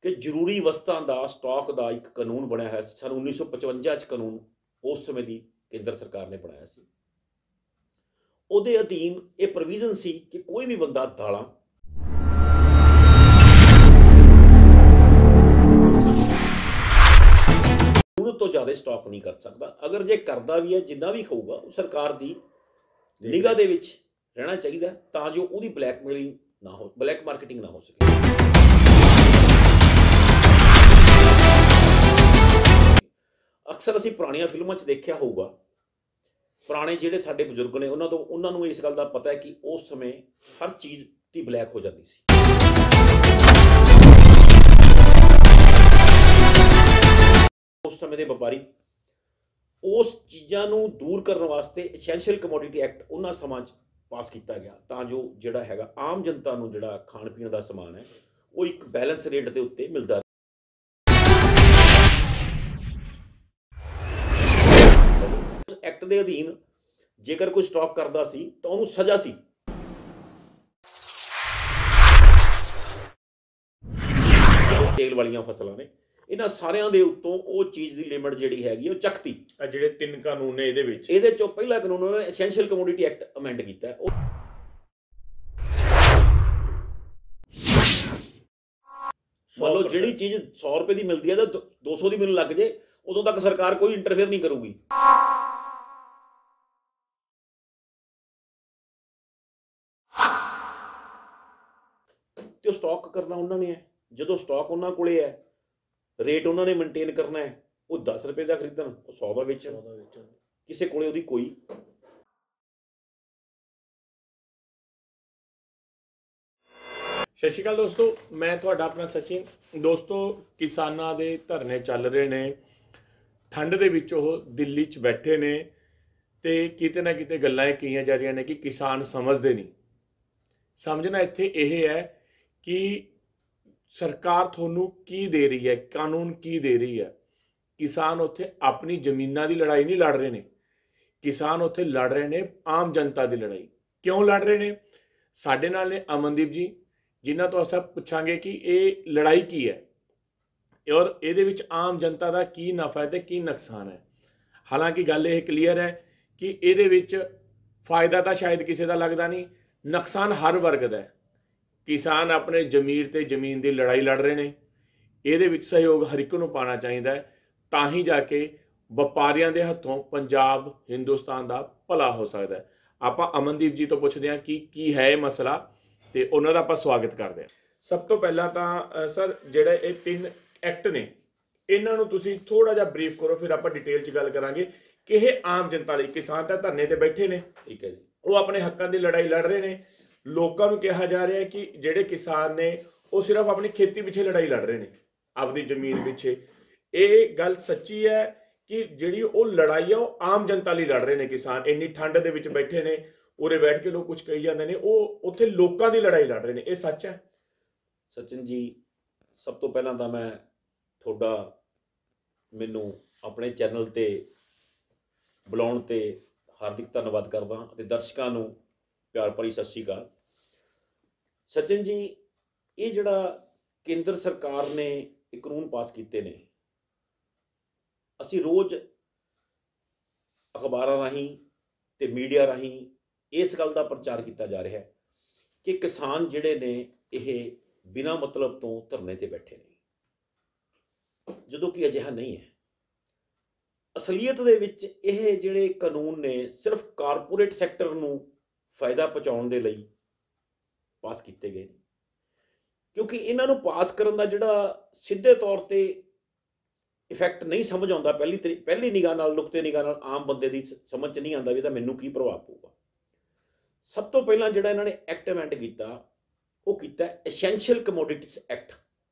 कि ਜ਼ਰੂਰੀ ਵਸਤਾਂ ਦਾ ਸਟਾਕ ਦਾ ਇੱਕ ਕਾਨੂੰਨ ਬਣਿਆ ਹੈ ਸਨ 1955 ਚ ਕਾਨੂੰਨ ਉਸ ਸਮੇਂ ਦੀ ਕੇਂਦਰ ਸਰਕਾਰ ਨੇ ਬਣਾਇਆ ਸੀ। ਉਹਦੇ ਅਧੀਨ ਇਹ ਪ੍ਰੋਵੀਜ਼ਨ ਸੀ ਕਿ ਕੋਈ ਵੀ ਬੰਦਾ ਦਾਲਾਂ ਜ਼ਰੂਰਤ ਤੋਂ ਜ਼ਿਆਦਾ ਸਟਾਕ ਨਹੀਂ ਕਰ ਸਕਦਾ। ਅਗਰ ਜੇ ਕਰਦਾ ਵੀ ਹੈ ਜਿੰਨਾ ਵੀ ਹੋਊਗਾ ਉਹ ਸਰਕਾਰ ਦੀ ਨਿਗਾਹ ਦੇ ਵਿੱਚ ਰਹਿਣਾ ਚਾਹੀਦਾ ਤਾਂ ਜੋ ਉਹਦੀ ਬਲੈਕਮੇਲਿੰਗ ਨਾ ਹੋ, ਬਲੈਕ ਮਾਰਕੀਟਿੰਗ ਨਾ ਹੋ ਸਕੇ। ਅਕਸਰ ਅਸੀਂ ਪੁਰਾਣੀਆਂ ਫਿਲਮਾਂ 'ਚ ਦੇਖਿਆ ਹੋਊਗਾ, ਪੁਰਾਣੇ ਜਿਹੜੇ ਸਾਡੇ ਬਜ਼ੁਰਗ ਨੇ ਉਹਨਾਂ ਨੂੰ ਇਸ ਗੱਲ ਦਾ ਪਤਾ ਹੈ ਕਿ ਉਸ ਸਮੇਂ ਹਰ ਚੀਜ਼ ਦੀ ਬਲੈਕ ਹੋ ਜਾਂਦੀ ਸੀ। ਉਸ ਸਮੇਂ ਦੇ ਵਪਾਰੀ ਉਸ ਚੀਜ਼ਾਂ ਨੂੰ ਦੂਰ ਕਰਨ ਵਾਸਤੇ ਐਸੈਂਸ਼ੀਅਲ ਕਮੋਡਿਟੀ ਐਕਟ ਉਹਨਾਂ ਸਮਾਂ 'ਚ ਪਾਸ ਕੀਤਾ ਗਿਆ ਤਾਂ ਜੋ ਜਿਹੜਾ ਹੈਗਾ ਆਮ ਜਨਤਾ ਨੂੰ ਜਿਹੜਾ ਖਾਣ ਪੀਣ ਦਾ ਸਮਾਨ ਹੈ ਉਹ ਇੱਕ ਬੈਲੈਂਸ ਰੇਟ ਦੇ ਉੱਤੇ ਮਿਲਦਾ। ਐਕਟ ਦੇ ਅਧੀਨ ਜੇਕਰ ਕੋਈ ਸਟਾਕ ਕਰਦਾ ਸੀ ਤਾਂ ਉਹਨੂੰ ਸਜ਼ਾ ਸੀ। ਤੇਲ ਵਾਲੀਆਂ ਫਸਲਾਂ ਨੇ ਇਹਨਾਂ ਸਾਰਿਆਂ ਦੇ ਉੱਤੋਂ ਉਹ ਚੀਜ਼ ਦੀ ਲਿਮਿਟ ਜਿਹੜੀ ਹੈਗੀ ਉਹ ਚੱਕਤੀ। ਜਿਹੜੇ 3 ਕਾਨੂੰਨ ਨੇ ਇਹਦੇ ਚੋਂ ਪਹਿਲਾ ਕਾਨੂੰਨ ਉਹਨਾਂ ਨੇ ਐਸੈਂਸ਼ੀਅਲ ਕਮੋਡਿਟੀ ਐਕਟ ਅਮੈਂਡ ਕੀਤਾ। ਮੰਨ ਲਓ ਜਿਹੜੀ ਚੀਜ਼ 100 ਰੁਪਏ ਦੀ ਮਿਲਦੀ ਹੈ ਤਾਂ 200 ਦੀ ਮੈਨੂੰ ਲੱਗ ਜੇ ਉਦੋਂ ਤੱਕ ਸਰਕਾਰ ਕੋਈ ਇੰਟਰਫੇਅਰ ਨਹੀਂ ਕਰੂਗੀ। ਤੇ ਉਹ ਸਟਾਕ ਕਰਨਾ ਉਹਨਾਂ ਨੇ ਹੈ। ਜਦੋਂ ਸਟਾਕ ਉਹਨਾਂ ਕੋਲੇ ਹੈ, ਰੇਟ ਉਹਨਾਂ ਨੇ ਮੇਨਟੇਨ ਕਰਨਾ ਹੈ, ਉਹ 10 ਰੁਪਏ ਦਾ ਖਰੀਦਣ, ਉਹ 100 ਦਾ ਵੇਚਣ, ਕਿਸੇ ਕੋਲੇ ਉਹਦੀ ਕੋਈ ਸਤਿ ਸ਼੍ਰੀ ਅਕਾਲ ਦੋਸਤੋ, ਮੈਂ ਤੁਹਾਡਾ ਆਪਣਾ ਸਚਿਨ। ਦੋਸਤੋ, ਕਿਸਾਨਾਂ ਦੇ ਧਰਨੇ ਚੱਲ ਰਹੇ ਨੇ, ਠੰਡ ਦੇ ਵਿੱਚ ਉਹ ਦਿੱਲੀ 'ਚ ਬੈਠੇ ਨੇ ਤੇ ਕਿਤੇ ਨਾ ਕਿਤੇ ਗੱਲਾਂ ਇਹ ਕਹੀਆਂ ਜਾ ਰਹੀਆਂ ਨੇ ਕਿ ਕਿਸਾਨ ਸਮਝਦੇ ਨਹੀਂ। ਸਮਝਣਾ ਇੱਥੇ ਇਹ ਹੈ ਕਿ ਸਰਕਾਰ ਤੁਹਾਨੂੰ ਕੀ ਦੇ ਰਹੀ ਹੈ, ਕਾਨੂੰਨ ਕੀ ਦੇ ਰਹੀ ਹੈ। ਕਿਸਾਨ ਉੱਥੇ ਆਪਣੀ ਜ਼ਮੀਨਾਂ ਦੀ ਲੜਾਈ ਨਹੀਂ ਲੜ ਰਹੇ ਨੇ, ਕਿਸਾਨ ਉੱਥੇ ਲੜ ਰਹੇ ਨੇ ਆਮ ਜਨਤਾ ਦੀ ਲੜਾਈ। ਕਿਉਂ ਲੜ ਰਹੇ ਨੇ? ਸਾਡੇ ਨਾਲ ਨੇ ਅਮਨਦੀਪ ਜੀ, ਜਿਨ੍ਹਾਂ ਤੋਂ ਅਸੀਂ ਪੁੱਛਾਂਗੇ ਕਿ ਇਹ ਲੜਾਈ ਕੀ ਹੈ ਔਰ ਇਹਦੇ ਵਿੱਚ ਆਮ ਜਨਤਾ ਦਾ ਕੀ ਨਫਾ ਹੈ ਤੇ ਕੀ ਨੁਕਸਾਨ ਹੈ। ਹਾਲਾਂਕਿ ਗੱਲ ਇਹ ਕਲੀਅਰ ਹੈ ਕਿ ਇਹਦੇ ਵਿੱਚ ਫਾਇਦਾ ਤਾਂ ਸ਼ਾਇਦ ਕਿਸੇ ਦਾ ਲੱਗਦਾ ਨਹੀਂ, ਨੁਕਸਾਨ ਹਰ ਵਰਗ ਦਾ ਹੈ। ਕਿਸਾਨ ਆਪਣੇ ਜ਼ਮੀਰ ਤੇ ਜ਼ਮੀਨ ਦੀ ਲੜਾਈ ਲੜ ਰਹੇ ਨੇ, ਇਹਦੇ ਵਿੱਚ ਸਹਿਯੋਗ ਹਰ ਇੱਕ ਨੂੰ ਪਾਉਣਾ ਚਾਹੀਦਾ ਹੈ, ਤਾਂ ਹੀ ਜਾ ਕੇ ਵਪਾਰੀਆਂ ਦੇ ਹੱਥੋਂ ਪੰਜਾਬ ਹਿੰਦੁਸਤਾਨ ਦਾ ਭਲਾ ਹੋ ਸਕਦਾ ਹੈ। ਆਪਾਂ ਅਮਨਦੀਪ ਜੀ ਤੋਂ ਪੁੱਛਦੇ ਹਾਂ ਕਿ ਕੀ ਹੈ ਇਹ ਮਸਲਾ ਤੇ ਉਹਨਾਂ ਦਾ ਆਪਾਂ ਸਵਾਗਤ ਕਰਦੇ ਹਾਂ। ਸਭ ਤੋਂ ਪਹਿਲਾਂ ਤਾਂ ਸਰ, ਜਿਹੜਾ ਇਹ 3 ਐਕਟ ਨੇ ਇਹਨਾਂ ਨੂੰ ਤੁਸੀਂ ਥੋੜਾ ਜਿਹਾ ਬਰੀਫ ਕਰੋ, ਫਿਰ ਆਪਾਂ ਡਿਟੇਲ 'ਚ ਗੱਲ ਕਰਾਂਗੇ ਕਿ ਇਹ ਆਮ ਜਨਤਾ ਲਈ, ਕਿਸਾਨ ਤਾਂ ਧਰਨੇ ਤੇ ਬੈਠੇ ਨੇ, ਠੀਕ ਹੈ ਜੀ, ਉਹ ਆਪਣੇ ਹੱਕਾਂ ਦੀ ਲੜਾਈ ਲੜ ਰਹੇ ਨੇ। ਲੋਕਾਂ ਨੂੰ ਕਿਹਾ ਜਾ ਰਿਹਾ ਹੈ ਕਿ ਜਿਹੜੇ ਕਿਸਾਨ ਨੇ ਉਹ ਸਿਰਫ ਆਪਣੀ ਖੇਤੀ ਪਿੱਛੇ ਲੜਾਈ ਲੜ ਰਹੇ ਨੇ, ਆਪਣੀ ਜ਼ਮੀਨ ਪਿੱਛੇ। ਇਹ ਗੱਲ ਸੱਚੀ ਹੈ ਕਿ ਜਿਹੜੀ ਉਹ ਲੜਾਈ ਆ ਉਹ ਆਮ ਜਨਤਾ ਲਈ ਲੜ ਰਹੇ ਨੇ ਕਿਸਾਨ। ਇੰਨੀ ਠੰਡ ਦੇ ਵਿੱਚ ਬੈਠੇ ਨੇ, ਉਰੇ ਬੈਠ ਕੇ ਲੋਕ ਕੁਝ ਕਹੀ ਜਾਂਦੇ ਨੇ, ਉਹ ਉੱਥੇ ਲੋਕਾਂ ਦੀ ਲੜਾਈ ਲੜ ਰਹੇ ਨੇ। ਇਹ ਸੱਚ ਹੈ? ਸਚਿਨ ਜੀ, ਸਭ ਤੋਂ ਪਹਿਲਾਂ ਤਾਂ ਮੈਂ ਤੁਹਾਡਾ ਮੈਨੂੰ ਆਪਣੇ ਚੈਨਲ ਤੇ ਬੁਲਾਉਣ ਤੇ ਹਾਰਦਿਕ ਧੰਨਵਾਦ ਕਰਦਾ ਅਤੇ ਦਰਸ਼ਕਾਂ ਨੂੰ ਪਿਆਰ ਭਰੀ ਸਤਿ ਸ਼੍ਰੀ ਅਕਾਲ। ਸਚਿਨ ਜੀ, ਇਹ ਜਿਹੜਾ ਕੇਂਦਰ ਸਰਕਾਰ ਨੇ ਇਹ ਕਾਨੂੰਨ ਪਾਸ ਕੀਤੇ ਨੇ, ਅਸੀਂ ਰੋਜ਼ ਅਖਬਾਰਾਂ ਰਾਹੀਂ ਤੇ ਮੀਡੀਆ ਰਾਹੀਂ ਇਸ ਗੱਲ ਦਾ ਪ੍ਰਚਾਰ ਕੀਤਾ ਜਾ ਰਿਹਾ ਹੈ ਕਿ ਕਿਸਾਨ ਜਿਹੜੇ ਨੇ ਇਹ ਬਿਨਾਂ ਮਤਲਬ ਤੋਂ ਧਰਨੇ ਤੇ ਬੈਠੇ ਨੇ, ਜਦੋਂ ਕਿ ਅਜਿਹਾ ਨਹੀਂ ਹੈ। ਅਸਲੀਅਤ ਦੇ ਵਿੱਚ ਇਹ ਜਿਹੜੇ ਕਾਨੂੰਨ ਨੇ ਸਿਰਫ ਕਾਰਪੋਰੇਟ ਸੈਕਟਰ ਨੂੰ ਫਾਇਦਾ ਪਹੁੰਚਾਉਣ ਦੇ ਲਈ ਪਾਸ ਕੀਤੇ ਗਏ ਨੇ, ਕਿਉਂਕਿ ਇਹਨਾਂ ਨੂੰ ਪਾਸ ਕਰਨ ਦਾ ਜਿਹੜਾ ਸਿੱਧੇ ਤੌਰ ਤੇ ਇਫੈਕਟ ਨਹੀਂ ਸਮਝ ਆਉਂਦਾ। ਪਹਿਲੀ ਨਿਗਾਹ ਨਾਲ, ਨੁਕਤੇ ਨਿਗਾਹ ਨਾਲ ਆਮ ਬੰਦੇ ਦੀ ਸਮਝ 'ਚ ਨਹੀਂ ਆਉਂਦਾ ਵੀ ਇਹਦਾ ਮੈਨੂੰ ਕੀ ਪ੍ਰਭਾਵ ਪਊਗਾ। ਸਭ ਤੋਂ ਪਹਿਲਾਂ ਜਿਹੜਾ ਇਹਨਾਂ ਨੇ ਐਕਟ ਅਮੈਂਡ ਕੀਤਾ ਉਹ ਕੀਤਾ ਐਸੈਂਸ਼ੀਅਲ ਕਮੋਡਿਟੀਜ਼ ਐਕਟ,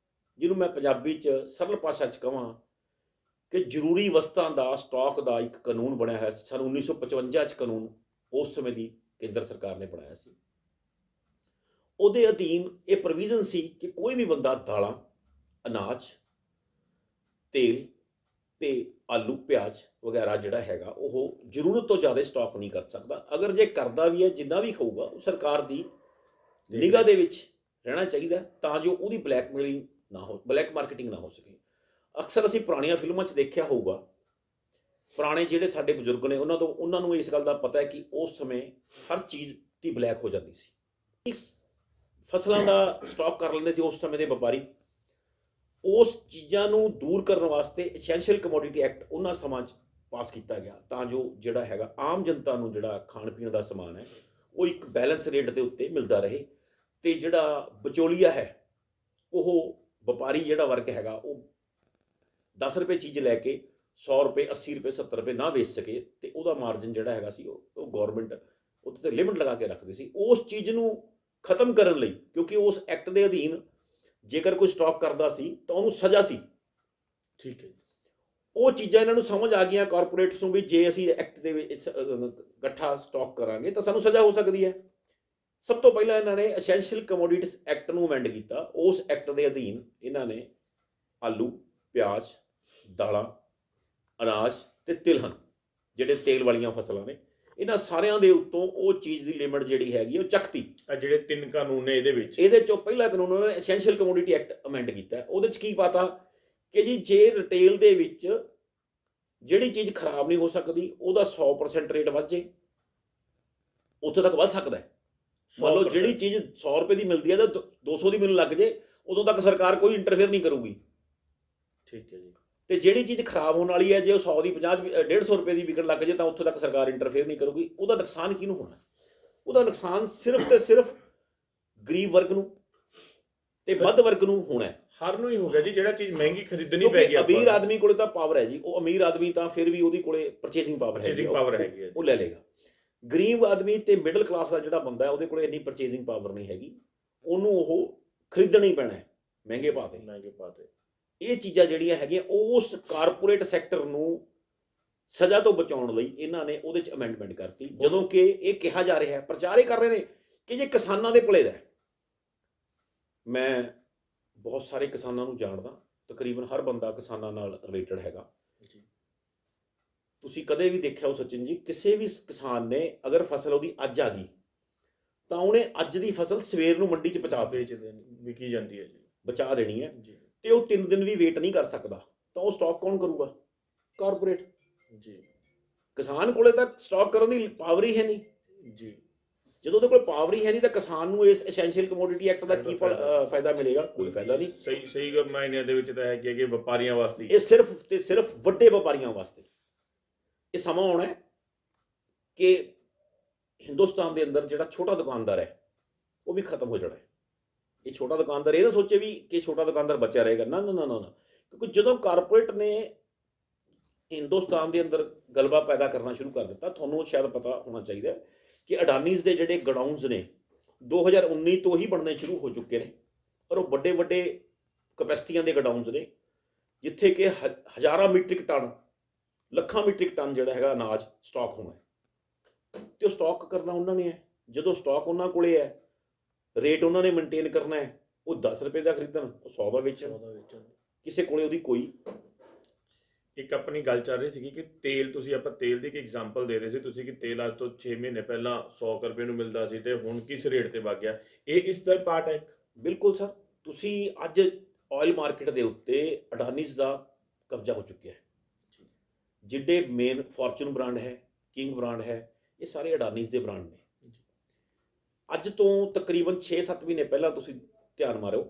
ਜਿਹਨੂੰ ਮੈਂ ਪੰਜਾਬੀ 'ਚ ਸਰਲ ਭਾਸ਼ਾ 'ਚ ਕਹਾਂ ਕਿ ਜ਼ਰੂਰੀ ਵਸਤਾਂ ਦਾ ਸਟਾਕ ਦਾ ਇੱਕ ਕਾਨੂੰਨ ਬਣਿਆ ਹੈ ਸਨ 1955 'ਚ ਕਾਨੂੰਨ ਉਸ ਸਮੇਂ ਦੀ ਕੇਂਦਰ ਸਰਕਾਰ ਨੇ ਬਣਾਇਆ ਸੀ। ਉਹਦੇ ਅਧੀਨ ਇਹ ਪ੍ਰੋਵੀਜ਼ਨ ਸੀ ਕਿ ਕੋਈ ਵੀ ਬੰਦਾ ਦਾਲਾਂ, ਅਨਾਜ, ਤੇਲ ਤੇ ਆਲੂ, ਪਿਆਜ਼ ਵਗੈਰਾ ਜਿਹੜਾ ਹੈਗਾ ਉਹ ਜ਼ਰੂਰਤ ਤੋਂ ਜ਼ਿਆਦਾ ਸਟਾਕ ਨਹੀਂ ਕਰ ਸਕਦਾ। ਅਗਰ ਜੇ ਕਰਦਾ ਵੀ ਹੈ ਜਿੰਨਾ ਵੀ ਹੋਊਗਾ ਉਹ ਸਰਕਾਰ ਦੀ ਨਿਗਾਹ ਦੇ ਵਿੱਚ ਰਹਿਣਾ ਚਾਹੀਦਾ ਤਾਂ ਜੋ ਉਹਦੀ ਬਲੈਕਮੇਲਿੰਗ ਨਾ ਹੋ, ਬਲੈਕ ਮਾਰਕੀਟਿੰਗ ਨਾ ਹੋ ਸਕੇ। ਅਕਸਰ ਅਸੀਂ ਪੁਰਾਣੀਆਂ ਫਿਲਮਾਂ 'ਚ ਦੇਖਿਆ ਹੋਊਗਾ, ਪੁਰਾਣੇ ਜਿਹੜੇ ਸਾਡੇ ਬਜ਼ੁਰਗ ਨੇ ਉਹਨਾਂ ਨੂੰ ਇਸ ਗੱਲ ਦਾ ਪਤਾ ਹੈ ਕਿ ਉਸ ਸਮੇਂ ਹਰ ਚੀਜ਼ ਦੀ ਬਲੈਕ ਹੋ ਜਾਂਦੀ ਸੀ। ਇਸ ਫਸਲਾਂ ਦਾ ਸਟਾਕ ਕਰ ਲੈਂਦੇ ਸੀ ਉਸ ਸਮੇਂ ਦੇ ਵਪਾਰੀ। ਉਸ ਚੀਜ਼ਾਂ ਨੂੰ ਦੂਰ ਕਰਨ ਵਾਸਤੇ ਐਸੈਂਸ਼ੀਅਲ ਕਮੋਡਿਟੀ ਐਕਟ ਉਹਨਾਂ ਸਮਾਂ 'ਚ ਪਾਸ ਕੀਤਾ ਗਿਆ, ਤਾਂ ਜੋ ਜਿਹੜਾ ਹੈਗਾ ਆਮ ਜਨਤਾ ਨੂੰ ਜਿਹੜਾ ਖਾਣ ਪੀਣ ਦਾ ਸਮਾਨ ਹੈ ਉਹ ਇੱਕ ਬੈਲੈਂਸ ਰੇਟ ਦੇ ਉੱਤੇ ਮਿਲਦਾ ਰਹੇ, ਤੇ ਜਿਹੜਾ ਵਿਚੋਲੀਆ ਹੈ ਉਹ ਵਪਾਰੀ ਜਿਹੜਾ ਵਰਗ ਹੈਗਾ ਉਹ 10 ਰੁਪਏ ਚੀਜ਼ ਲੈ ਕੇ 100 ਰੁਪਏ 80 ਰੁਪਏ 70 ਰੁਪਏ ਨਾ ਵੇਚ ਸਕੇ, ਤੇ ਉਹਦਾ ਮਾਰਜਨ ਜਿਹੜਾ ਹੈਗਾ ਸੀ ਉਹ ਗੌਰਮੈਂਟ ਉਹਦੇ ਤੇ ਲਿਮਿਟ ਲਗਾ ਕੇ ਰੱਖਦੀ ਸੀ। ਉਸ ਚੀਜ਼ ਨੂੰ ਖਤਮ ਕਰਨ ਲਈ, ਕਿਉਂਕਿ ਉਸ ਐਕਟ ਦੇ ਅਧੀਨ ਜੇਕਰ ਕੋਈ ਸਟਾਕ ਕਰਦਾ ਸੀ ਤਾਂ ਉਹਨੂੰ ਸਜ਼ਾ ਸੀ। ਠੀਕ ਹੈ। ਉਹ ਚੀਜ਼ਾਂ ਇਹਨਾਂ ਨੂੰ ਸਮਝ ਆ ਗਈਆਂ ਕਾਰਪੋਰੇਟਸ ਨੂੰ ਵੀ ਜੇ ਅਸੀਂ ਐਕਟ ਦੇ ਵਿੱਚ ਇਕੱਠਾ ਸਟਾਕ ਕਰਾਂਗੇ ਤਾਂ ਸਾਨੂੰ ਸਜ਼ਾ ਹੋ ਸਕਦੀ ਹੈ। ਸਭ ਤੋਂ ਪਹਿਲਾਂ ਇਹਨਾਂ ਨੇ ਐਸੈਂਸ਼ੀਅਲ ਕਮੋਡਿਟੀਜ਼ ਐਕਟ ਨੂੰ ਅਮੈਂਡ ਕੀਤਾ। ਉਸ ਐਕਟ ਦੇ ਅਧੀਨ ਇਹਨਾਂ ਨੇ ਆਲੂ, ਪਿਆਜ਼, ਦਾਲਾਂ, ਅਨਾਜ ਤੇ ਤਿਲਹਨ, ਜਿਹੜੇ ਤੇਲ ਵਾਲੀਆਂ ਫਸਲਾਂ ਨੇ, ਇਹਨਾਂ ਸਾਰਿਆਂ ਦੇ ਉੱਤੋਂ ਉਹ ਚੀਜ਼ ਦੀ ਲਿਮਿਟ ਜਿਹੜੀ ਹੈਗੀ ਉਹ ਚੱਕਤੀ। ਜਿਹੜੇ 3 ਕਾਨੂੰਨ ਨੇ ਇਹਦੇ ਚੋਂ ਪਹਿਲਾ ਕਾਨੂੰਨ ਉਹਨਾਂ ਨੇ ਐਸੈਂਸ਼ੀਅਲ ਕਮੋਡਿਟੀ ਐਕਟ ਅਮੈਂਡ ਕੀਤਾ। ਉਹਦੇ 'ਚ ਕੀ ਪਾਤਾ ਕਿ ਜੀ ਜੇ ਰਿਟੇਲ ਦੇ ਵਿੱਚ ਜਿਹੜੀ ਚੀਜ਼ ਖਰਾਬ ਨਹੀਂ ਹੋ ਸਕਦੀ ਉਹਦਾ 100% ਰੇਟ ਵੱਧ ਜੇ, ਉੱਥੇ ਤੱਕ ਵੱਧ ਸਕਦਾ ਹੈ। ਮੰਨ ਲਓ ਜਿਹੜੀ ਚੀਜ਼ 100 ਰੁਪਏ ਦੀ ਮਿਲਦੀ ਹੈ ਤਾਂ 200 ਦੀ ਮਿਲਣ ਲੱਗ ਜੇ, ਉਦੋਂ ਤੱਕ ਸਰਕਾਰ ਕੋਈ ਇੰਟਰਫੇਅਰ ਨਹੀਂ ਕਰੂਗੀ। ਠੀਕ ਹੈ ਜੀ। ਤੇ ਜਿਹੜੀ ਚੀਜ਼ ਖਰਾਬ ਹੋਣ ਵਾਲੀ ਹੈ ਜੇ ਉਹ 100 ਦੀ 50 150 ਰੁਪਏ ਦੀ ਵਿਕਣ ਲੱਗ ਜੇ ਤਾਂ ਉੱਥੇ ਤੱਕ ਸਰਕਾਰ ਇੰਟਰਫੇਅਰ ਨਹੀਂ ਕਰੂਗੀ। ਉਹਦਾ ਨੁਕਸਾਨ ਕਿਹਨੂੰ ਹੋਣਾ? ਉਹਦਾ ਨੁਕਸਾਨ ਸਿਰਫ ਤੇ ਸਿਰਫ ਗਰੀਬ ਵਰਗ ਨੂੰ ਤੇ ਮੱਧ ਵਰਗ ਨੂੰ ਹੋਣਾ ਹੈ। ਹਰ ਨੂੰ ਹੀ ਹੋ ਗਿਆ ਜੀ, ਜਿਹੜਾ ਚੀਜ਼ ਮਹਿੰਗੀ ਖਰੀਦਣੀ ਪੈ ਗਈ। ਅਮੀਰ ਆਦਮੀ ਕੋਲੇ ਤਾਂ ਪਾਵਰ ਹੈ ਜੀ, ਉਹ ਅਮੀਰ ਆਦਮੀ ਤਾਂ ਫਿਰ ਵੀ ਉਹਦੇ ਕੋਲੇ ਪਰਚੇਜ਼ਿੰਗ ਪਾਵਰ ਹੈਗੀ, ਉਹ ਲੈ ਲੇਗਾ। ਗਰੀਬ ਆਦਮੀ ਤੇ ਮਿਡਲ ਕਲਾਸ ਦਾ ਜਿਹੜਾ ਬੰਦਾ ਹੈ ਉਹਦੇ ਕੋਲੇ ਇੰਨੀ ਪਰਚੇਜ਼ਿੰਗ ਪਾਵਰ ਨਹੀਂ ਹੈਗੀ, ਉਹਨੂੰ ਉਹ ਖਰੀਦਣਾ ਹੀ ਪੈਣਾ ਹੈ ਮਹਿੰਗੇ ਭਾਅ ਤੇ। ਇਹ ਚੀਜ਼ਾਂ ਜਿਹੜੀਆਂ ਹੈਗੀਆਂ ਉਸ ਕਾਰਪੋਰੇਟ ਸੈਕਟਰ ਨੂੰ ਸਜ਼ਾ ਤੋਂ ਬਚਾਉਣ ਲਈ ਇਹਨਾਂ ਨੇ ਉਹਦੇ 'ਚ ਅਮੈਂਡਮੈਂਟ ਕਰਤੀ। ਜਦੋਂ ਕਿ ਇਹ ਕਿਹਾ ਜਾ ਰਿਹਾ ਹੈ, ਪ੍ਰਚਾਰ ਇਹ ਕਰ ਰਹੇ ਨੇ ਕਿ ਜੇ ਕਿਸਾਨਾਂ ਦੇ ਭਲੇ ਦਾ। ਮੈਂ ਬਹੁਤ ਸਾਰੇ ਕਿਸਾਨਾਂ ਨੂੰ ਜਾਣਦਾ, ਤਕਰੀਬਨ ਹਰ ਬੰਦਾ ਕਿਸਾਨਾਂ ਨਾਲ ਰਿਲੇਟਡ ਹੈਗਾ। ਤੁਸੀਂ ਕਦੇ ਵੀ ਦੇਖਿਆ ਹੋ ਸਚਿਨ ਜੀ, ਕਿਸੇ ਵੀ ਕਿਸਾਨ ਨੇ ਅਗਰ ਫਸਲ ਉਹਦੀ ਅੱਜ ਆ ਗਈ ਤਾਂ ਉਹਨੇ ਅੱਜ ਦੀ ਫਸਲ ਸਵੇਰ ਨੂੰ ਮੰਡੀ 'ਚ ਵਿਕੀ ਜਾਂਦੀ ਹੈ ਜੀ, ਬਚਾ ਦੇਣੀ ਹੈ ਜੀ, ਤੇ ਉਹ 3 ਦਿਨ ਵੀ ਵੇਟ ਨਹੀਂ ਕਰ ਸਕਦਾ, ਤਾਂ ਉਹ ਸਟਾਕ ਕੌਣ ਕਰੂਗਾ? ਕਾਰਪੋਰੇਟ ਜੀ। ਕਿਸਾਨ ਕੋਲੇ ਤਾਂ ਸਟਾਕ ਕਰਨ ਦੀ ਪਾਵਰ ਹੀ ਹੈ ਨਹੀਂ ਜੀ। ਜਦੋਂ ਉਹਦੇ ਕੋਲ ਪਾਵਰ ਹੀ ਹੈ ਨਹੀਂ ਤਾਂ ਕਿਸਾਨ ਨੂੰ ਇਸ ਐਸੈਂਸ਼ੀਅਲ ਕਮੋਡਿਟੀ ਐਕਟ ਦਾ ਕੀ ਫਾਇਦਾ ਮਿਲੇਗਾ? ਕੋਈ ਫਾਇਦਾ ਨਹੀਂ। ਸਹੀ ਮਾਇਨੇ ਦੇ ਵਿੱਚ ਤਾਂ ਹੈ ਕਿ ਵਪਾਰੀਆਂ ਵਾਸਤੇ, ਇਹ ਸਿਰਫ ਤੇ ਸਿਰਫ ਵੱਡੇ ਵਪਾਰੀਆਂ ਵਾਸਤੇ। ਇਹ ਸਮਾਂ ਆਉਣਾ ਹੈ ਕਿ ਹਿੰਦੁਸਤਾਨ ਦੇ ਅੰਦਰ ਜਿਹੜਾ ਛੋਟਾ ਦੁਕਾਨਦਾਰ ਹੈ ਉਹ ਵੀ ਖਤਮ ਹੋ ਜਾਣਾ ਹੈ। ਇਹ ਛੋਟਾ ਦੁਕਾਨਦਾਰ ਇਹ ਨਾ ਸੋਚੇ ਵੀ ਕਿ ਛੋਟਾ ਦੁਕਾਨਦਾਰ ਬਚਿਆ ਰਹੇਗਾ, ਨਾ ਨਾ ਨਾ ਨਾ। ਕਿਉਂਕਿ ਜਦੋਂ ਕਾਰਪੋਰੇਟ ਨੇ ਹਿੰਦੁਸਤਾਨ ਦੇ ਅੰਦਰ ਗਲਬਾ ਪੈਦਾ ਕਰਨਾ ਸ਼ੁਰੂ ਕਰ ਦਿੱਤਾ, ਤੁਹਾਨੂੰ ਸ਼ਾਇਦ ਪਤਾ ਹੋਣਾ ਚਾਹੀਦਾ ਕਿ ਅਡਾਨੀਜ਼ ਦੇ ਜਿਹੜੇ ਗਡਾਊਨਸ ਨੇ 2019 ਤੋਂ ਹੀ ਬਣਨੇ ਸ਼ੁਰੂ ਹੋ ਚੁੱਕੇ ਨੇ, ਔਰ ਉਹ ਵੱਡੇ ਵੱਡੇ ਕਪੈਸਿਟੀਆਂ ਦੇ ਗਡਾਊਨਸ ਨੇ ਜਿੱਥੇ ਕਿ ਹਜ਼ਾਰਾਂ ਮੀਟ੍ਰਿਕ ਟਨ, ਲੱਖਾਂ ਮੀਟ੍ਰਿਕ ਟਨ ਜਿਹੜਾ ਹੈਗਾ ਅਨਾਜ ਸਟਾਕ ਹੋਣਾ ਹੈ। ਤੇ ਉਹ ਸਟਾਕ ਕਰਨਾ ਉਹਨਾਂ ਨੇ ਹੈ। ਜਦੋਂ ਸਟਾਕ ਉਹਨਾਂ ਕੋਲੇ ਹੈ, ਰੇਟ ਉਹਨਾਂ ਨੇ ਮੇਨਟੇਨ ਕਰਨਾ ਹੈ, ਉਹ 10 ਰੁਪਏ ਦਾ ਖਰੀਦਣ, ਉਹ 100 ਦਾ ਵੇਚਣ। ਕਿਸੇ ਕੋਲੇ ਉਹਦੀ ਕੋਈ। ਇੱਕ ਆਪਣੀ ਗੱਲ ਚੱਲ ਰਹੀ ਸੀ ਕਿ ਤੇਲ, ਤੁਸੀਂ ਆਪਾਂ ਤੇਲ ਦੀ ਇੱਕ ਐਗਜ਼ਾਮਪਲ ਦੇ ਰਹੇ ਸੀ ਤੁਸੀਂ ਕਿ ਤੇਲ ਅੱਜ ਤੋਂ 6 ਮਹੀਨੇ ਪਹਿਲਾਂ 100 ਰੁਪਏ ਨੂੰ ਮਿਲਦਾ ਸੀ ਤੇ ਹੁਣ ਕਿਸ ਰੇਟ ਤੇ ਵਗ ਗਿਆ। ਇਹ ਇਸ ਦਾ ਪਾਰਟ ਹੈ। ਬਿਲਕੁਲ ਸਰ। ਤੁਸੀਂ ਅੱਜ ਆਇਲ ਮਾਰਕੀਟ ਦੇ ਉੱਤੇ ਅਡਾਨੀਜ਼ ਦਾ ਕਬਜ਼ਾ ਹੋ ਚੁੱਕਿਆ ਹੈ। ਜਿਹੜੇ ਮੇਨ ਫੋਰਚੂਨ ਬ੍ਰਾਂਡ ਹੈ, ਕਿੰਗ ਬ੍ਰਾਂਡ ਹੈ, ਇਹ ਸਾਰੇ ਅਡਾਨੀਜ਼ ਦੇ ਬ੍ਰਾਂਡ ਨੇ। ਅੱਜ ਤੋਂ ਤਕਰੀਬਨ 6-7 ਮਹੀਨੇ ਪਹਿਲਾਂ ਤੁਸੀਂ ਧਿਆਨ ਮਾਰੋ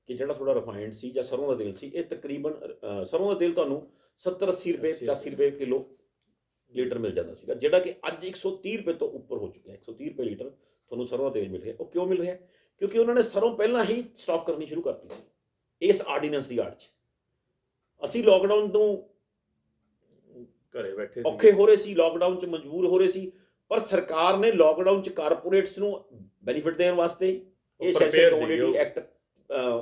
ਕਿ ਜਿਹੜਾ ਤੁਹਾਡਾ ਰਿਫਾਈਨਡ ਸੀ ਜਾਂ ਸਰੋਂ ਦਾ ਤੇਲ ਸੀ, ਇਹ ਤਕਰੀਬਨ ਸਰੋਂ ਦਾ ਤੇਲ ਤੁਹਾਨੂੰ 70-80 ਰੁਪਏ 85 ਰੁਪਏ ਕਿਲੋ ਲੀਟਰ ਮਿਲ ਜਾਂਦਾ ਸੀਗਾ, ਜਿਹੜਾ ਕਿ ਅੱਜ 130 ਰੁਪਏ ਤੋਂ ਉੱਪਰ ਹੋ ਚੁੱਕਿਆ। 130 ਰੁਪਏ ਲੀਟਰ ਤੁਹਾਨੂੰ ਸਰੋਂ ਦਾ ਤੇਲ ਮਿਲ ਰਿਹਾ। ਉਹ ਕਿਉਂ ਮਿਲ ਰਿਹਾ? ਕਿਉਂਕਿ ਉਹਨਾਂ ਨੇ ਸਰੋਂ ਪਹਿਲਾਂ ਹੀ ਸਟਾਕ ਕਰਨੀ ਸ਼ੁਰੂ ਕਰਤੀ ਸੀ ਇਸ ਆਰਡੀਨੈਂਸ ਦੀ ਆੜ 'ਚ। ਅਸੀਂ ਲੋਕਡਾਊਨ ਤੋਂ ਘਰੇ ਬੈਠੇ ਔਖੇ ਹੋ ਰਹੇ ਸੀ, ਲੋਕਡਾਊਨ 'ਚ ਮਜਬੂਰ ਹੋ ਰਹੇ ਸੀ, ਪਰ ਸਰਕਾਰ ਨੇ ਲੋਕਡਾਊਨ 'ਚ ਕਾਰਪੋਰੇਟਸ ਨੂੰ ਬੈਨੀਫਿਟ ਦੇਣ ਵਾਸਤੇ ਇਹ ਐਸੈਂਸ਼ੀਅਲ ਕਮੋਡਿਟੀ ਐਕਟ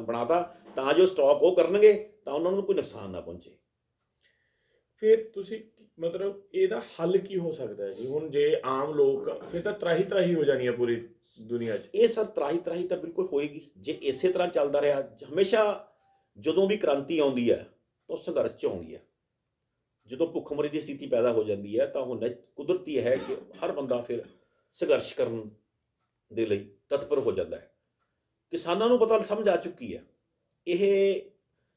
ਬਣਾਤਾ ਤਾਂ ਜੋ ਸਟਾਕ ਉਹ ਕਰਨਗੇ ਤਾਂ ਉਹਨਾਂ ਨੂੰ ਕੋਈ ਨੁਕਸਾਨ ਨਾ ਪਹੁੰਚੇ। ਫਿਰ ਤੁਸੀਂ ਮਤਲਬ ਇਹਦਾ ਹੱਲ ਕੀ ਹੋ ਸਕਦਾ ਹੈ ਜੀ? ਹੁਣ ਜੇ ਆਮ ਲੋਕ, ਫਿਰ ਤਾਂ ਤਰਾਹੀ ਹੋ ਜਾਣੀ ਹੈ ਪੂਰੀ ਦੁਨੀਆ 'ਚ। ਇਹ ਸਰ ਤਰਾਹੀ ਤਾਂ ਬਿਲਕੁਲ ਹੋਏਗੀ ਜੇ ਇਸੇ ਤਰ੍ਹਾਂ ਚੱਲਦਾ ਰਿਹਾ। ਹਮੇਸ਼ਾ ਜਦੋਂ ਵੀ ਕ੍ਰਾਂਤੀ ਆਉਂਦੀ ਹੈ ਤਾਂ ਸੰਘਰਸ਼ 'ਚ ਆਉਂਦੀ ਹੈ। ਜਦੋਂ ਭੁੱਖਮਰੀ ਦੀ ਸਥਿਤੀ ਪੈਦਾ ਹੋ ਜਾਂਦੀ ਹੈ ਤਾਂ ਹੁਣ ਕੁਦਰਤੀ ਹੈ ਕਿ ਹਰ ਬੰਦਾ ਫਿਰ ਸੰਘਰਸ਼ ਕਰਨ ਦੇ ਲਈ ਤਤਪਰ ਹੋ ਜਾਂਦਾ ਹੈ। ਕਿਸਾਨਾਂ ਨੂੰ ਪਤਾ ਸਮਝ ਆ ਚੁੱਕੀ ਹੈ ਇਹ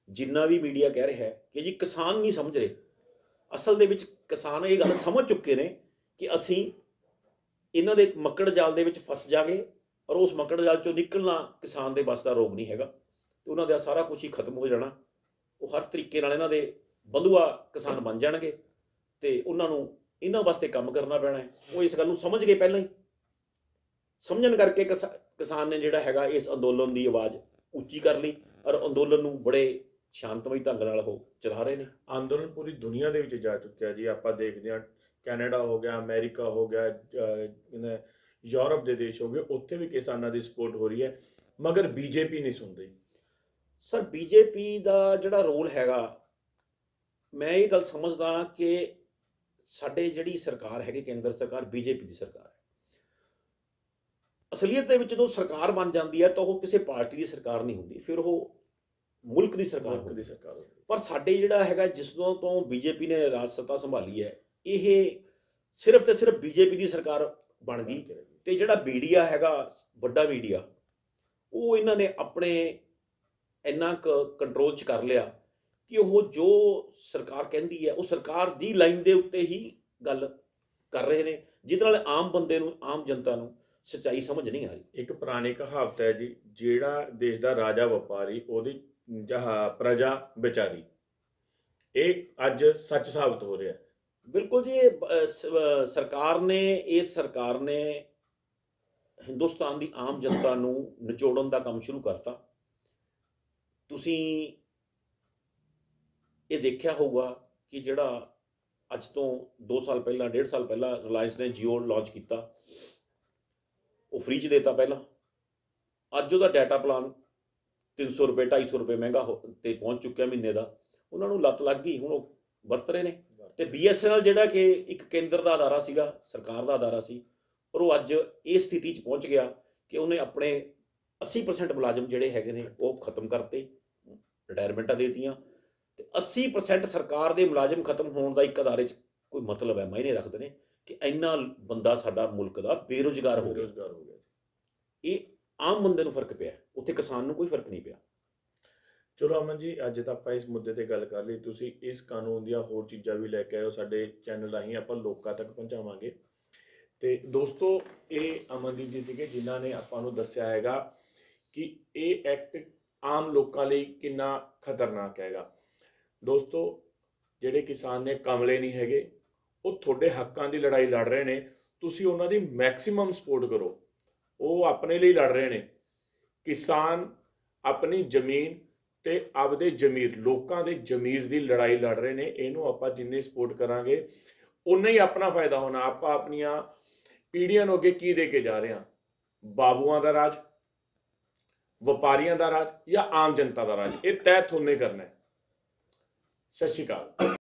ਜਿੰਨਾ ਵੀ ਮੀਡੀਆ ਕਹਿ ਰਿਹਾ ਹੈ ਕਿ ਜੀ ਕਿਸਾਨ ਨਹੀਂ ਸਮਝ ਰਹੇ, ਅਸਲ ਦੇ ਵਿੱਚ ਕਿਸਾਨ ਇਹ ਗੱਲ ਸਮਝ ਚੁੱਕੇ ਨੇ ਕਿ ਅਸੀਂ ਇਹਨਾਂ ਦੇ ਮੱਕੜ ਜਾਲ ਦੇ ਵਿੱਚ ਫਸ ਜਾਗੇ, ਔਰ ਉਸ ਮੱਕੜ ਜਾਲ ਚੋਂ ਨਿਕਲਣਾ ਕਿਸਾਨ ਦੇ ਵੱਸ ਦਾ ਰੋਗ ਨਹੀਂ ਹੈਗਾ, ਤੇ ਉਹਨਾਂ ਦਾ ਸਾਰਾ ਕੁਝ ਹੀ ਖਤਮ ਹੋ ਜਾਣਾ। ਉਹ ਹਰ ਤਰੀਕੇ ਨਾਲ ਇਹਨਾਂ ਦੇ ਬੰਧੂਆ ਕਿਸਾਨ ਬਣ ਜਾਣਗੇ ਤੇ ਉਹਨਾਂ ਨੂੰ ਇਹਨਾਂ ਵਾਸਤੇ ਕੰਮ ਕਰਨਾ ਪੈਣਾ ਹੈ। ਉਹ ਇਸ ਗੱਲ ਨੂੰ ਸਮਝ ਗਏ ਪਹਿਲਾਂ ਹੀ, ਸਮਝਣ ਕਰਕੇ ਕਿਸਾਨ ਨੇ ਜਿਹੜਾ ਹੈਗਾ ਇਸ ਅੰਦੋਲਨ ਦੀ ਆਵਾਜ਼ ਉੱਚੀ ਕਰ ਲਈ, ਔਰ ਅੰਦੋਲਨ ਨੂੰ ਬੜੇ ਸ਼ਾਂਤਮਈ ਢੰਗ ਨਾਲ ਉਹ ਚਲਾ ਰਹੇ ਨੇ। ਅੰਦੋਲਨ ਪੂਰੀ ਦੁਨੀਆ ਦੇ ਵਿੱਚ ਜਾ ਚੁੱਕਿਆ ਜੀ। ਆਪਾਂ ਦੇਖਦੇ ਹਾਂ ਕੈਨੇਡਾ ਹੋ ਗਿਆ, ਅਮਰੀਕਾ ਹੋ ਗਿਆ, ਯੂਰਪ ਦੇ ਦੇਸ਼ ਹੋ ਗਏ, ਉੱਥੇ ਵੀ ਕਿਸਾਨਾਂ ਦੀ ਸਪੋਰਟ ਹੋ ਰਹੀ ਹੈ, ਮਗਰ ਬੀਜੇਪੀ ਨਹੀਂ ਸੁਣ ਰਹੀ। ਸਰ ਬੀਜੇਪੀ ਦਾ ਜਿਹੜਾ ਰੋਲ ਹੈਗਾ, ਮੈਂ ਇਹ ਗੱਲ ਸਮਝਦਾ ਕਿ ਸਾਡੇ ਜਿਹੜੀ ਸਰਕਾਰ ਹੈਗੀ ਕੇਂਦਰ ਸਰਕਾਰ, ਬੀਜੇਪੀ ਦੀ ਸਰਕਾਰ ਹੈ। ਅਸਲੀਅਤ ਦੇ ਵਿੱਚ ਜਦੋਂ ਸਰਕਾਰ ਬਣ ਜਾਂਦੀ ਹੈ ਤਾਂ ਉਹ ਕਿਸੇ ਪਾਰਟੀ ਦੀ ਸਰਕਾਰ ਨਹੀਂ ਹੁੰਦੀ, ਫਿਰ ਉਹ ਮੁਲਕ ਦੀ ਸਰਕਾਰ ਹੁੰਦੀ ਹੈ। ਪਰ ਸਾਡੇ ਜਿਹੜਾ ਹੈਗਾ ਜਿਸਦੋਂ ਤੋਂ ਬੀਜੇਪੀ ਨੇ ਰਾਜ ਸੱਤਾ ਸੰਭਾਲੀ ਹੈ, ਇਹ ਸਿਰਫ ਤੇ ਸਿਰਫ ਬੀਜੇਪੀ ਦੀ ਸਰਕਾਰ ਬਣ ਗਈ। ਤੇ ਜਿਹੜਾ ਮੀਡੀਆ ਹੈਗਾ, ਵੱਡਾ ਮੀਡੀਆ, ਉਹ ਇਹਨਾਂ ਨੇ ਆਪਣੇ ਇੰਨਾ ਕੰਟਰੋਲ 'ਚ ਕਰ ਲਿਆ ਕਿ ਉਹ ਜੋ ਸਰਕਾਰ ਕਹਿੰਦੀ ਹੈ ਉਹ ਸਰਕਾਰ ਦੀ ਲਾਈਨ ਦੇ ਉੱਤੇ ਹੀ ਗੱਲ ਕਰ ਰਹੇ ਨੇ, ਜਿਹਦੇ ਨਾਲ ਆਮ ਬੰਦੇ ਨੂੰ, ਆਮ ਜਨਤਾ ਨੂੰ ਸੱਚਾਈ ਸਮਝ ਨਹੀਂ ਆ ਰਹੀ। ਇੱਕ ਪੁਰਾਣੀ ਕਹਾਵਤ ਹੈ ਜੀ, ਜਿਹੜਾ ਦੇਸ਼ ਦਾ ਰਾਜਾ ਵਪਾਰੀ, ਉਹਦੀ ਪ੍ਰਜਾ ਵਿਚਾਰੀ। ਇਹ ਅੱਜ ਸੱਚ ਸਾਬਤ ਹੋ ਰਿਹਾ। ਬਿਲਕੁਲ ਜੀ, ਸਰਕਾਰ ਨੇ, ਇਸ ਸਰਕਾਰ ਨੇ ਹਿੰਦੁਸਤਾਨ ਦੀ ਆਮ ਜਨਤਾ ਨੂੰ ਨਿਚੋੜਨ ਦਾ ਕੰਮ ਸ਼ੁਰੂ ਕਰਤਾ। ਤੁਸੀਂ ਇਹ ਦੇਖਿਆ ਹੋਊਗਾ ਕਿ ਜਿਹੜਾ ਅੱਜ ਤੋਂ 2 ਸਾਲ ਪਹਿਲਾਂ, 1.5 ਸਾਲ ਪਹਿਲਾਂ ਰਿਲਾਇੰਸ ਨੇ ਜੀਓ ਲਾਂਚ ਕੀਤਾ, ਉਹ ਫ੍ਰੀ 'ਚ ਦੇਤਾ ਪਹਿਲਾਂ। ਅੱਜ ਉਹਦਾ ਡਾਟਾ ਪਲਾਨ 300 ਰੁਪਏ 250 ਰੁਪਏ ਮਹਿੰਗਾ ਤੇ ਪਹੁੰਚ ਚੁੱਕਿਆ ਮਹੀਨੇ ਦਾ। ਉਹਨਾਂ ਨੂੰ ਲੱਤ ਲੱਗ ਗਈ, ਹੁਣ ਉਹ ਵਰਤ ਰਹੇ ਨੇ। ਤੇ BSNL ਜਿਹੜਾ ਕਿ ਇੱਕ ਕੇਂਦਰ ਦਾ ਅਦਾਰਾ ਸੀਗਾ, ਸਰਕਾਰ ਦਾ ਅਦਾਰਾ ਸੀ, ਪਰ ਉਹ ਅੱਜ ਇਹ ਸਥਿਤੀ 'ਚ ਪਹੁੰਚ ਗਿਆ ਕਿ ਉਹਨੇ ਆਪਣੇ 80% ਮੁਲਾਜ਼ਮ ਜਿਹੜੇ ਹੈਗੇ ਨੇ ਉਹ ਖਤਮ ਕਰਤੇ, ਰਿਟਾਇਰਮੈਂਟਾਂ ਦੇ ਦਿੱਤੀਆਂ। ਤੇ 80% ਸਰਕਾਰ ਦੇ ਮੁਲਾਜ਼ਮ ਖਤਮ ਹੋਣ ਦਾ ਇੱਕ ਅਦਾਰੇ 'ਚ ਕੋਈ ਮਤਲਬ ਹੈ, ਮਾਇਨੇ ਰੱਖਦੇ ਨੇ ਕਿ ਇੰਨਾ ਬੰਦਾ ਸਾਡਾ ਮੁਲਕ ਦਾ ਬੇਰੁਜ਼ਗਾਰ ਹੋ ਗਿਆ। ਇਹ ਆਮ ਬੰਦੇ ਨੂੰ ਫਰਕ ਪਿਆ, ਉੱਥੇ ਕਿਸਾਨ ਨੂੰ ਕੋਈ ਫਰਕ ਨਹੀਂ ਪਿਆ। ਚਲੋ ਅਮਨ ਜੀ, ਅੱਜ ਤਾਂ ਆਪਾਂ ਇਸ ਮੁੱਦੇ ਤੇ ਗੱਲ ਕਰ ਲਈ। ਤੁਸੀਂ ਇਸ ਕਾਨੂੰਨ ਦੀਆਂ ਹੋਰ ਚੀਜ਼ਾਂ ਵੀ ਲੈ ਕੇ ਆਇਓ, ਸਾਡੇ ਚੈਨਲ ਰਾਹੀਂ ਆਪਾਂ ਲੋਕਾਂ ਤੱਕ ਪਹੁੰਚਾਵਾਂਗੇ। ਤੇ ਦੋਸਤੋ, ਇਹ ਅਮਨਦੀਪ ਜੀ ਸੀਗੇ ਜਿਨ੍ਹਾਂ ਨੇ ਆਪਾਂ ਨੂੰ ਦੱਸਿਆ ਹੈਗਾ ਕਿ ਇਹ ਐਕਟ ਆਮ ਲੋਕਾਂ ਲਈ ਕਿੰਨਾ ਖਤਰਨਾਕ ਹੈਗਾ। ਦੋਸਤੋ, ਜਿਹੜੇ ਕਿਸਾਨ ਨੇ ਕਮਲੇ ਨਹੀਂ ਹੈਗੇ, ਉਹ ਤੁਹਾਡੇ ਹੱਕਾਂ ਦੀ ਲੜਾਈ ਲੜ ਰਹੇ ਨੇ, ਤੁਸੀਂ ਉਹਨਾਂ ਦੀ ਮੈਕਸਿਮਮ ਸਪੋਰਟ ਕਰੋ। ਉਹ ਆਪਣੇ ਲਈ ਲੜ ਰਹੇ ਨੇ। ਕਿਸਾਨ ਆਪਣੀ ਜ਼ਮੀਨ ਤੇ ਆਪਦੇ ਜ਼ਮੀਰ, ਲੋਕਾਂ ਦੇ ਜ਼ਮੀਰ ਦੀ ਲੜਾਈ ਲੜ ਰਹੇ ਨੇ। ਇਹਨੂੰ ਆਪਾਂ ਜਿੰਨੀ ਸਪੋਰਟ ਕਰਾਂਗੇ ਉਨਾ ਹੀ ਆਪਣਾ ਫਾਇਦਾ ਹੋਣਾ। ਆਪਾਂ ਆਪਣੀਆਂ ਪੀੜ੍ਹੀਆਂ ਨੂੰ ਅੱਗੇ ਕੀ ਦੇ ਕੇ ਜਾ ਰਹੇ ਹਾਂ? ਬਾਬੂਆਂ ਦਾ ਰਾਜ, ਵਪਾਰੀਆਂ ਦਾ ਰਾਜ, ਜਾਂ ਆਮ ਜਨਤਾ ਦਾ ਰਾਜ? ਇਹ ਤੈਅ ਥੋਨੇ ਕਰਨਾ ਹੈ। ਸਤਿ ਸ਼੍ਰੀ ਅਕਾਲ।